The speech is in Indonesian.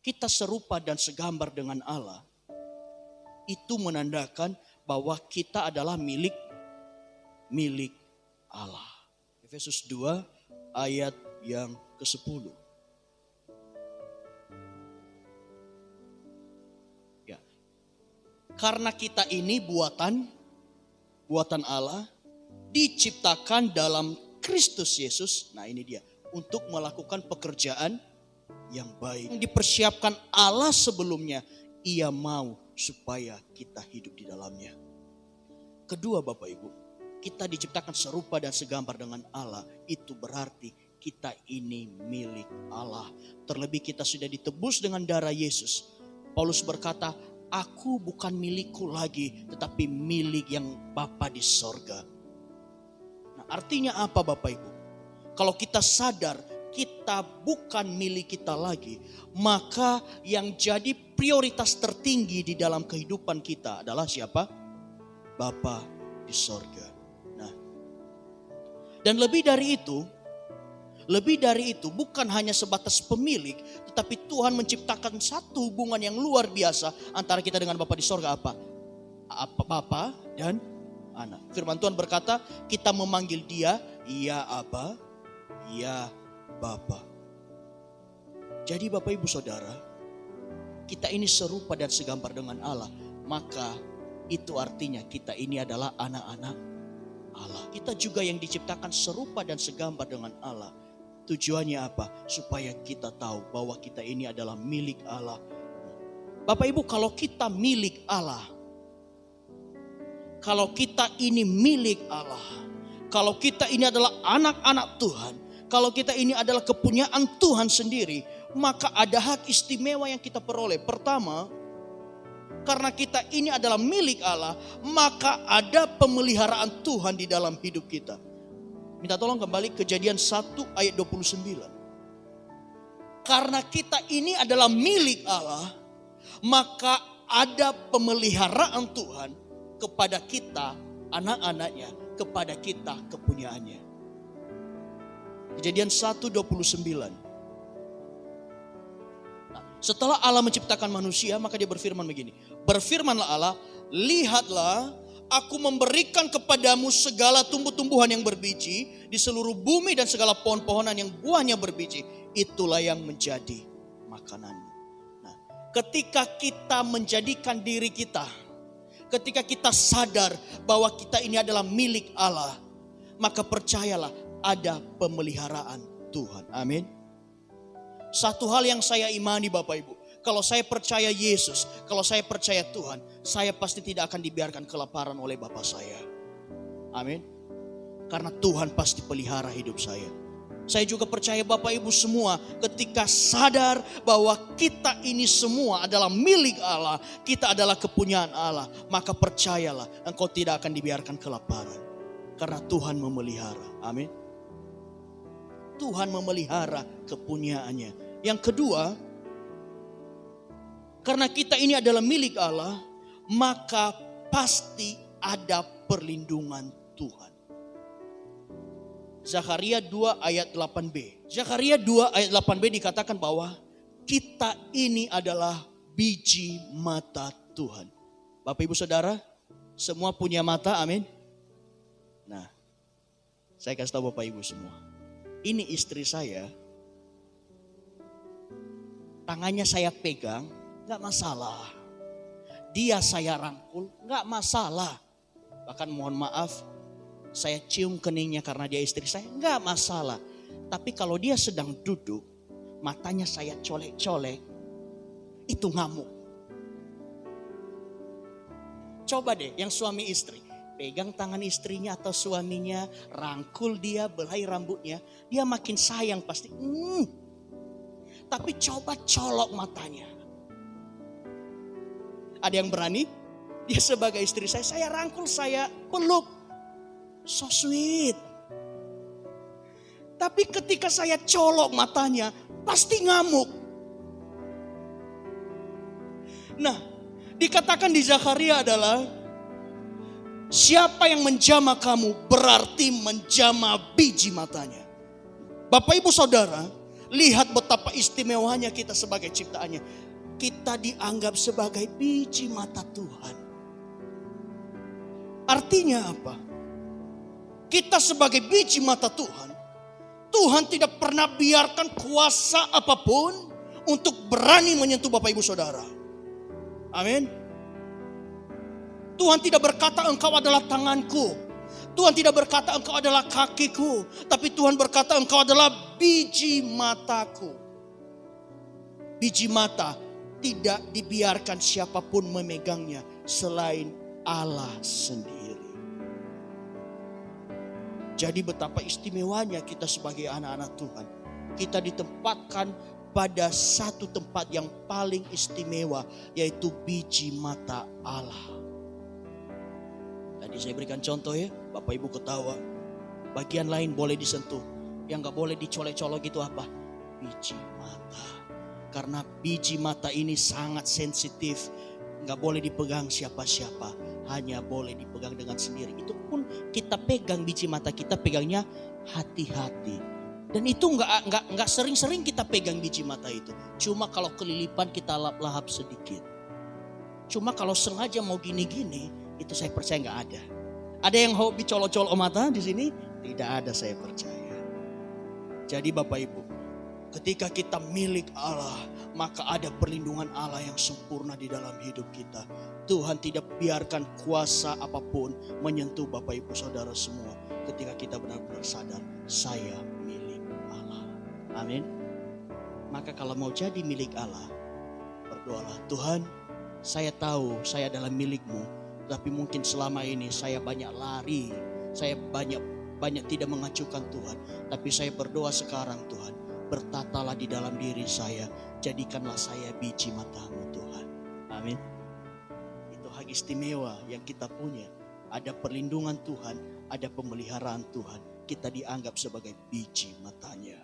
kita serupa dan segambar dengan Allah, itu menandakan bahwa kita adalah milik Allah. Efesus 2 ayat yang ke-10. Ya. Karena kita ini buatan Allah, diciptakan dalam Kristus Yesus. Nah ini dia, untuk melakukan pekerjaan yang baik. Yang dipersiapkan Allah sebelumnya, Ia mau supaya kita hidup di dalamnya. Kedua Bapak Ibu, kita diciptakan serupa dan segambar dengan Allah. Itu berarti kita ini milik Allah. Terlebih kita sudah ditebus dengan darah Yesus. Paulus berkata, aku bukan milikku lagi, tetapi milik yang Bapa di sorga. Nah, artinya apa Bapak Ibu? Kalau kita sadar kita bukan milik kita lagi, maka yang jadi prioritas tertinggi di dalam kehidupan kita adalah siapa? Bapa di sorga. Nah, dan lebih dari itu bukan hanya sebatas pemilik, tetapi Tuhan menciptakan satu hubungan yang luar biasa antara kita dengan Bapa di sorga. Apa Bapa dan anak. Firman Tuhan berkata, kita memanggil Dia, ya Aba, ya Bapa. Jadi Bapak Ibu Saudara, kita ini serupa dan segambar dengan Allah. Maka itu artinya kita ini adalah anak-anak Allah. Kita juga yang diciptakan serupa dan segambar dengan Allah. Tujuannya apa? Supaya kita tahu bahwa kita ini adalah milik Allah. Bapak Ibu, kalau kita milik Allah, kalau kita ini milik Allah, kalau kita ini adalah anak-anak Tuhan, kalau kita ini adalah kepunyaan Tuhan sendiri, maka ada hak istimewa yang kita peroleh. Pertama, karena kita ini adalah milik Allah, maka ada pemeliharaan Tuhan di dalam hidup kita. Minta tolong kembali Kejadian 1 ayat 29. Karena kita ini adalah milik Allah, maka ada pemeliharaan Tuhan kepada kita, anak-anaknya, kepada kita, kepunyaannya. Kejadian 1:29. Nah, setelah Allah menciptakan manusia, maka Dia berfirman begini. Berfirmanlah Allah, lihatlah, aku memberikan kepadamu segala tumbuh-tumbuhan yang berbiji di seluruh bumi dan segala pohon-pohonan yang buahnya berbiji. Itulah yang menjadi makananmu. Nah, ketika kita menjadikan diri kita, ketika kita sadar bahwa kita ini adalah milik Allah, maka percayalah ada pemeliharaan Tuhan. Amin. Satu hal yang saya imani Bapak Ibu, kalau saya percaya Yesus, kalau saya percaya Tuhan, saya pasti tidak akan dibiarkan kelaparan oleh Bapa saya. Amin. Karena Tuhan pasti pelihara hidup saya. Saya juga percaya Bapak Ibu semua ketika sadar bahwa kita ini semua adalah milik Allah, kita adalah kepunyaan Allah, maka percayalah engkau tidak akan dibiarkan kelaparan. Karena Tuhan memelihara. Amin. Tuhan memelihara kepunyaannya. Yang kedua, karena kita ini adalah milik Allah, maka pasti ada perlindungan Tuhan. Zakaria 2 ayat 8b. Zakaria 2 ayat 8b dikatakan bahwa kita ini adalah biji mata Tuhan. Bapak Ibu Saudara, semua punya mata, amin. Nah, saya kasih tahu Bapak Ibu semua. Ini istri saya, tangannya saya pegang, gak masalah. Dia saya rangkul, gak masalah. Bahkan mohon maaf, saya cium keningnya karena dia istri saya, gak masalah. Tapi kalau dia sedang duduk, matanya saya colek-colek, itu ngamuk. Coba deh yang suami istri, pegang tangan istrinya atau suaminya, rangkul dia, belai rambutnya, dia makin sayang pasti. Tapi coba colok matanya. Ada yang berani? Dia sebagai istri saya rangkul, saya peluk. So sweet. Tapi ketika saya colok matanya, pasti ngamuk. Nah, dikatakan di Zakaria adalah, siapa yang menjamah kamu berarti menjamah biji matanya. Bapak Ibu Saudara, Lihat betapa istimewanya kita sebagai ciptaannya. Kita dianggap sebagai biji mata Tuhan. Artinya apa? Kita sebagai biji mata Tuhan. Tuhan tidak pernah biarkan kuasa apapun untuk berani menyentuh Bapak Ibu Saudara. Amin. Tuhan tidak berkata engkau adalah tanganku. Tuhan tidak berkata engkau adalah kakiku. Tapi Tuhan berkata engkau adalah biji mataku. Biji mata tidak dibiarkan siapapun memegangnya selain Allah sendiri. Jadi betapa istimewanya kita sebagai anak-anak Tuhan. Kita ditempatkan pada satu tempat yang paling istimewa, yaitu biji mata Allah. Tadi saya berikan contoh ya, Bapak Ibu ketawa. Bagian lain boleh disentuh, yang gak boleh dicolek-colok itu apa? Biji mata. Karena biji mata ini sangat sensitif, gak boleh dipegang siapa-siapa, hanya boleh dipegang dengan sendiri. Itu pun kita pegang biji mata, kita pegangnya hati-hati. Dan itu nggak sering-sering kita pegang biji mata itu. Cuma kalau kelilipan kita lahap sedikit. Cuma kalau sengaja mau gini-gini, itu saya percaya nggak ada. Ada yang hobi colok-colok mata di sini? Tidak ada, saya percaya. Jadi Bapak Ibu, ketika kita milik Allah, maka ada perlindungan Allah yang sempurna di dalam hidup kita. Tuhan tidak biarkan kuasa apapun menyentuh Bapak Ibu Saudara semua. Ketika kita benar-benar sadar, saya milik Allah. Amin. Maka kalau mau jadi milik Allah, berdoalah, Tuhan, saya tahu saya adalah milik-Mu. Tapi mungkin selama ini saya banyak lari, saya banyak tidak mengacukan Tuhan. Tapi saya berdoa sekarang, Tuhan, bertatalah di dalam diri saya, jadikanlah saya biji mata-Mu, Tuhan. Amin. Itu hak istimewa yang kita punya. Ada perlindungan Tuhan, ada pemeliharaan Tuhan. Kita dianggap sebagai biji matanya.